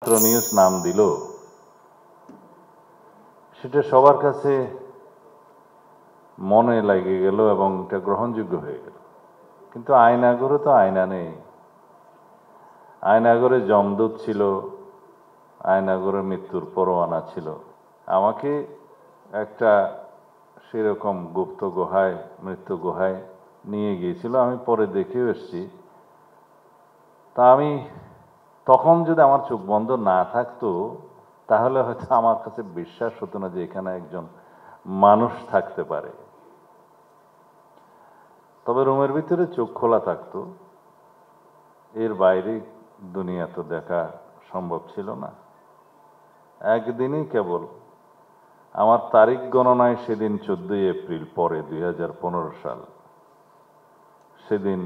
সূত্র নিউজ নাম দিল, সেটা সবার কাছে মনে লাগে গেল এবং এটা গ্রহণযোগ্য হয়ে গেল। কিন্তু আয়নাগরে তো আয়না নেই। আয়নাগরে যমদূত ছিল, আয়নাগরে মৃত্যুর পরোয়ানা ছিল। আমাকে একটা সেরকম গুপ্ত গুহায়, মৃত্যু গুহায় নিয়ে গিয়েছিল। আমি পরে দেখেও এসেছি। তা আমি তখন যদি আমার চোখ বন্ধ না থাকতো, তাহলে হয়তো আমার কাছে বিশ্বাস হতো না যে এখানে একজন মানুষ থাকতে পারে। তবে রুমের ভিতরে চোখ খোলা থাকতো, এর বাইরে দুনিয়া তো দেখা সম্ভব ছিল না। একদিনই কেবল আমার তারিখ গণনায় সেদিন 14 এপ্রিল, পরে 2015 সাল, সেদিন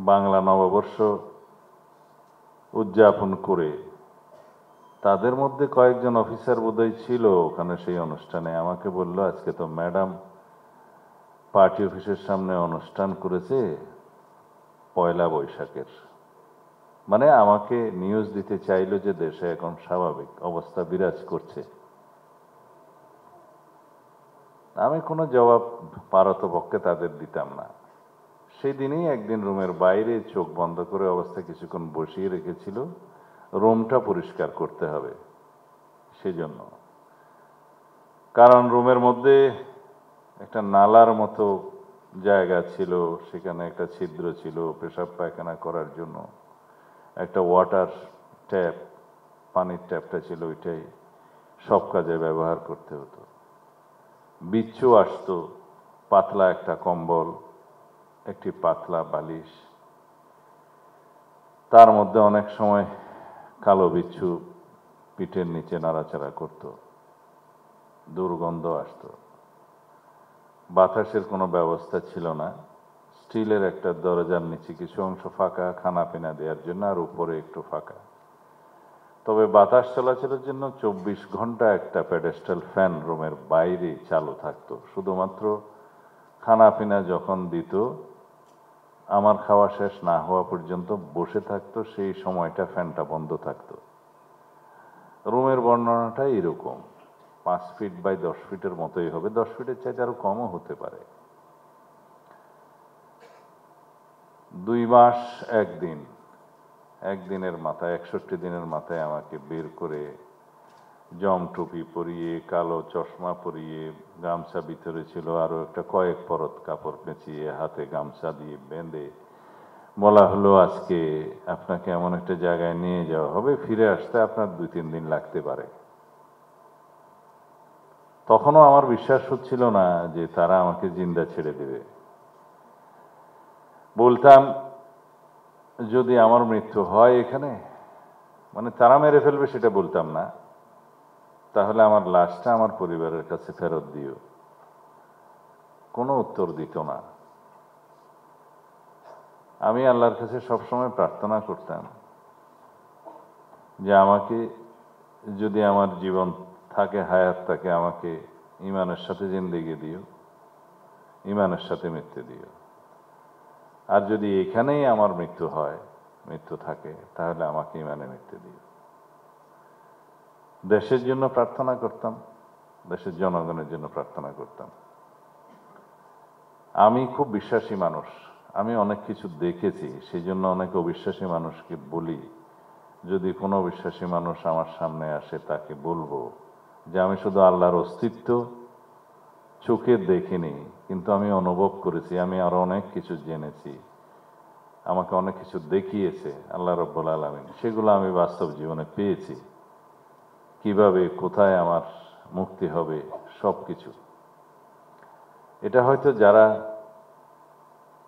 বাংলা নববর্ষ উদযাপন করে তাদের মধ্যে কয়েকজন অফিসার বোধহয় ছিল ওখানে সেই অনুষ্ঠানে। আমাকে বলল, আজকে তো ম্যাডাম পার্টি অফিসের সামনে অনুষ্ঠান করেছে পয়লা বৈশাখের। মানে আমাকে নিউজ দিতে চাইলো যে দেশে এখন স্বাভাবিক অবস্থা বিরাজ করছে। আমি কোনো জবাব পারতপক্ষে তাদের দিতাম না। সেই দিনই একদিন রুমের বাইরে চোখ বন্ধ করে অবস্থা কিছুক্ষণ বসিয়ে রেখেছিল, রুমটা পরিষ্কার করতে হবে সেজন্য। কারণ রুমের মধ্যে একটা নালার মতো জায়গা ছিল, সেখানে একটা ছিদ্র ছিল পেশাব পায়খানা করার জন্য। একটা ওয়াটার ট্যাপ, পানির ট্যাপটা ছিল, ওইটাই সব কাজে ব্যবহার করতে হতো। বিচ্ছু আসতো, পাতলা একটা কম্বল, একটি পাতলা বালিশ, তার মধ্যে অনেক সময় কালো বিচ্ছু পিঠের নিচে নাড়াচাড়া করত, দুর্গন্ধ আসতো। বাতাসের কোনো ব্যবস্থা ছিল না। স্টিলের একটা দরজার নিচে কিছু অংশ ফাঁকা খানা পিনা দেওয়ার জন্য, আর উপরে একটু ফাঁকা। তবে বাতাস চলাচলের জন্য 24 ঘন্টা একটা প্যাডেস্টাল ফ্যান রুমের বাইরে চালু থাকতো। শুধুমাত্র খানা পিনা যখন দিত, আমার খাওয়া শেষ না হওয়া পর্যন্ত বসে থাকতো, সেই সময়টা ফ্যানটা বন্ধ থাকতো। রুমের বর্ণনাটা এরকম, 5 ফিট বাই 10 ফিটের মতোই হবে, 10 ফিটের চাইতে আরো কমও হতে পারে। 2 মাস একদিনের মাথায়, 61 দিনের মাথায় আমাকে বের করে জম টুপি পরিয়ে, কালো চশমা পরিয়ে, গামছা ভিতরে ছিল আরো একটা কয়েক পরত কাপড় পেঁচিয়ে, হাতে গামছা দিয়ে বেঁধে বলা হলো, আজকে আপনাকে এমন একটা জায়গায় নিয়ে যাওয়া হবে, ফিরে আসতে আপনার 2-3 দিন লাগতে পারে। তখনও আমার বিশ্বাস হচ্ছিল না যে তারা আমাকে জিন্দা ছেড়ে দেবে। বলতাম, যদি আমার মৃত্যু হয় এখানে, মানে তারা মেরে ফেলবে সেটা বলতাম না, তাহলে আমার লাশটা আমার পরিবারের কাছে ফেরত দিও। কোনো উত্তর দিত না। আমি আল্লাহর কাছে সবসময় প্রার্থনা করতাম যে আমাকে, যদি আমার জীবন থাকে, হায়াত থাকে, আমাকে ইমানের সাথে জিন্দেগি দিও, ইমানের সাথে মৃত্যু দিও। আর যদি এখানেই আমার মৃত্যু থাকে, তাহলে আমাকে ইমানে মৃত্যু দিও। দেশের জন্য প্রার্থনা করতাম, দেশের জনগণের জন্য প্রার্থনা করতাম। আমি খুব বিশ্বাসী মানুষ, আমি অনেক কিছু দেখেছি, সেই জন্য অনেক অবিশ্বাসী মানুষকে বলি, যদি কোনো অবিশ্বাসী মানুষ আমার সামনে আসে, তাকে বলবো যে আমি শুধু আল্লাহর অস্তিত্ব চোখে দেখিনি, কিন্তু আমি অনুভব করেছি, আমি আরো অনেক কিছু জেনেছি, আমাকে অনেক কিছু দেখিয়েছে আল্লাহ রাব্বুল আলামিন, সেগুলো আমি বাস্তব জীবনে পেয়েছি। কিভাবে, কোথায় আমার মুক্তি হবে, সবকিছু। এটা হয়তো যারা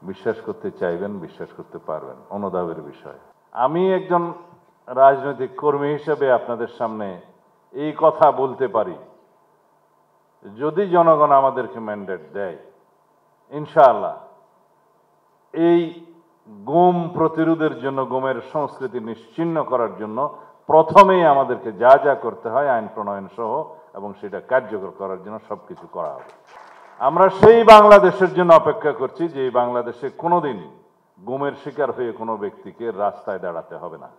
বিশ্বাস করতে চাইবেন, বিশ্বাস করতে পারবেন, অনুধাবের বিষয়। আমি একজন রাজনৈতিক কর্মী হিসেবে আপনাদের সামনে এই কথা বলতে পারি, যদি জনগণ আমাদেরকে ম্যান্ডেট দেয়, ইনশাআল্লাহ এই গুম প্রতিরোধের জন্য, গুমের সংস্কৃতি নিশ্চিহ্ন করার জন্য প্রথমেই আমাদেরকে যা যা করতে হয় আইন প্রণয়ন সহ, এবং সেটা কার্যকর করার জন্য সবকিছু করা হবে। আমরা সেই বাংলাদেশের জন্য অপেক্ষা করছি, যে বাংলাদেশে কোনোদিন গুমের শিকার হয়ে কোনো ব্যক্তিকে রাস্তায় দাঁড়াতে হবে না।